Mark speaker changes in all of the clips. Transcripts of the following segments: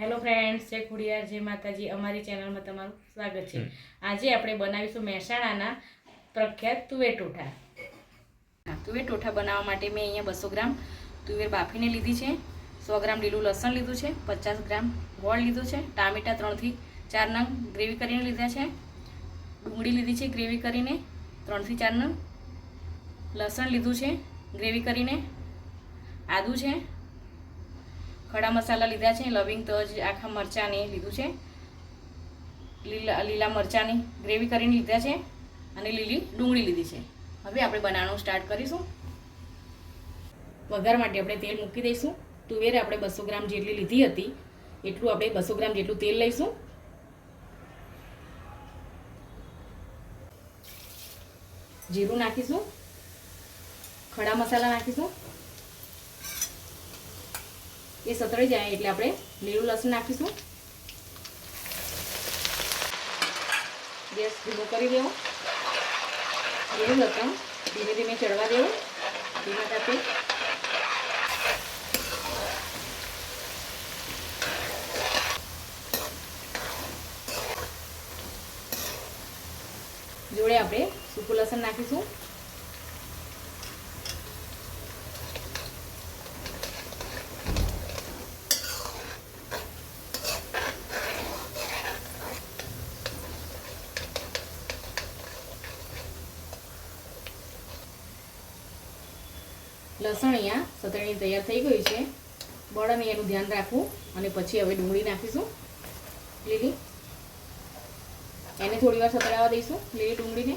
Speaker 1: Hello friends, જય ખોડિયાર, જય માતાજી. અમારી ચેનલમાં તમારું સ્વાગત છે. આજે આપણે બનાવીશું મહેસાણાના પ્રખ્યાત તુવેર ટોઠા. તુવેર ટોઠા બનાવવા માટે મેં અહીંયા 200 ગ્રામ તુવેર બાફીને લીધી છે, 100 ગ્રામ લીલું લસણ લીધું છે, 50 ગ્રામ ગોળ લીધું છે, ટામેટા 3 થી 4 નંગ ગ્રેવી કરીને લીધા છે, ડુંગળી લીધી છે ગ્રેવી કરીને 3 થી 4 નંગ, લસણ લીધું છે ગ્રેવી કરીને, આદુ છે, ખડા મસાલા લીધા છે, લવિંગ, તજ, આખા મરચાંને લીધું છે, લીલા મરચાંની ગ્રેવી કરીને લીધા છે અને લીલી ડુંગળી લીધી છે. હવે આપણે બનાવવાનું સ્ટાર્ટ કરીશું. વઘાર માટે આપણે તેલ મૂકી દઈશું. તુવેર આપણે 200 ગ્રામ જેટલી લીધી હતી એટલું આપણે 200 ગ્રામ જેટલું તેલ લઈશું. જીરું નાખીશું, ખડા મસાલા નાખીશું. એ સતળી જાય એટલે આપણે લીલું લસણ નાખીશું. ગેસ ધીમો કરી દેવો. લીલું લસણ ધીમે ધીમે ચડવા દેવું ધીમા તાપે. જોડે આપણે સૂકું લસણ નાખીશું. લસણ અહીંયા સતળીને તૈયાર થઈ ગયું છે. બળને એનું ધ્યાન રાખવું. અને પછી હવે ડુંગળી નાખીશું લીલી. એને થોડી વાર સતળાવા દઈશું લીલી ડુંગળીને.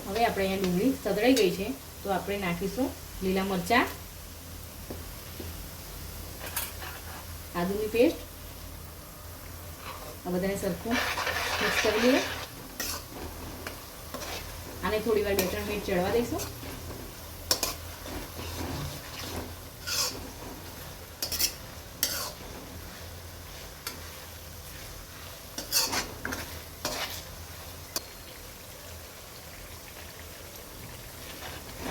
Speaker 1: હવે આપણે અહીંયા ડુંગળી સતળાઈ ગઈ છે તો આપણે નાખીશું લીલા મરચાં, આદુની પેસ્ટ. આ બધાને સરખું મિક્સ કરી લઈએ. આને થોડી વાર 2-3 મિનિટ ચડવા દઈશું.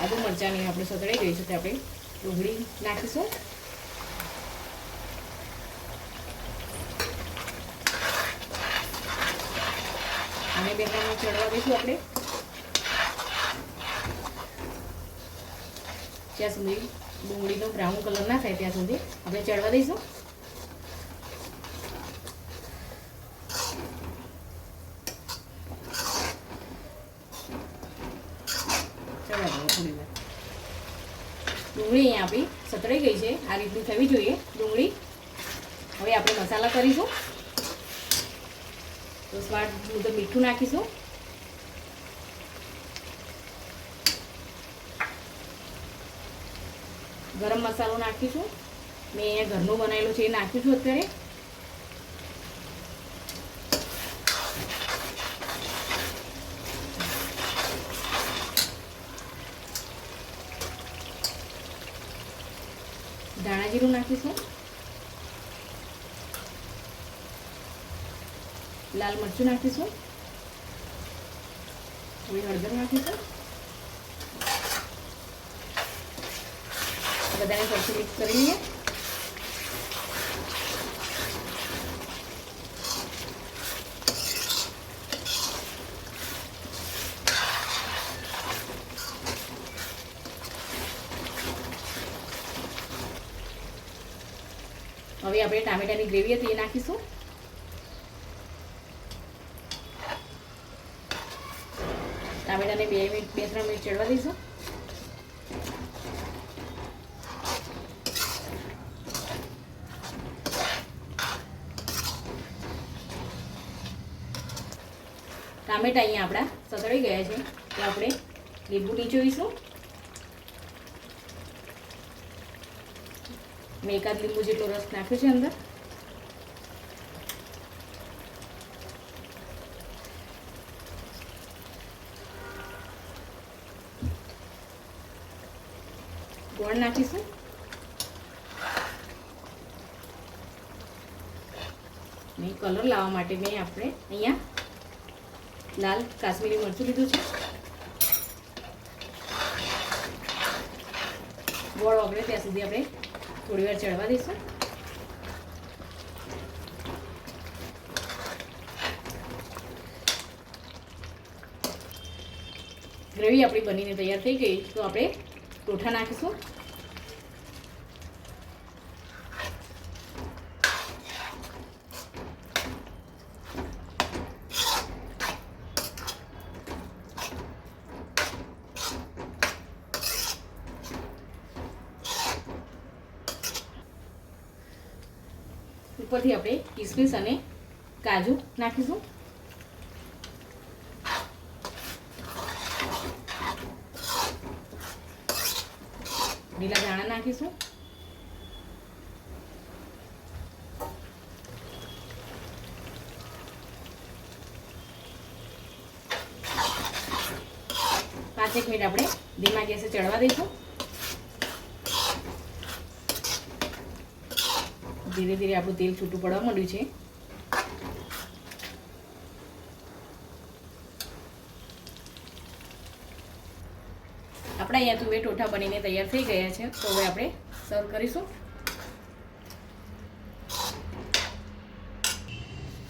Speaker 1: આદુ મરચાંની આપણે સતળાઈ ગઈ છે તો આપણે ડુંગળી નાખીશું. અને 2-3 મિનિટ ચડવા દઈશું આપણે. જ્યાં સુધી ડુંગળીનો બ્રાઉન કલર ના થાય ત્યાં સુધી આપણે ચડવા દઈશું. ચડવા દો થોડી વાર. ડુંગળી અહીંયા આપણી સતળાઈ ગઈ છે. આ રીતની થવી જોઈએ ડુંગળી. હવે આપણે મસાલા કરીશું. તો સ્વાદ મુજબ મીઠું નાખીશું. ગરમ મસાલો નાખીશું. મેં અહીંયા ઘરનું બનાવેલું છે એ નાખ્યું છું અત્યારે. ધાણા જીરું નાખીશું. લાલ મરચું નાખીશું. થોડી હળદર નાખીશું. બધાને સરખું મિક્સ કરી લઈએ. હવે આપણે ટામેટાની ગ્રેવી હતી એ નાખીશું. ટામેટાને 2-3 મિનિટ ચડવા દઈશું. ટામેટા અહીંયા આપણા સતળાઈ ગયા છે તો આપણે લીંબુ નીચોવીશું. મેં 1 લીંબુ જેટલો રસ નાખ્યો છે અંદર. ગોળ નાખીશું. કલર લાવવા માટે મેં આપણે અહીંયા લાલ કાશ્મીરી મરચું લીધું છે. ગોળ ઓગળે ત્યાં સુધી આપણે થોડી વાર ચડવા દઈશું. ગ્રેવી આપણી બનીને તૈયાર થઈ ગઈ તો આપણે ટોઠા નાખીશું. ઉપરથી આપણે કિસમિસ અને કાજુ નાખીશું. લીલા ધાણા નાખીશું. પાંચેક મિનિટ આપણે ધીમા ગેસે ચડવા દઈશું. ધીરે ધીરે આપણું તેલ છૂટું પડવા માંડ્યું છે. આપણા અહીંયા તુવેર ટોઠા બનીને તૈયાર થઈ ગયા છે. તો હવે આપણે સર્વ કરીશું.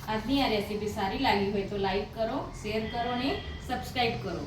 Speaker 1: આજની આ રેસીપી સારી લાગી હોય તો લાઈક કરો, શેર કરો અને સબસ્ક્રાઈબ કરો.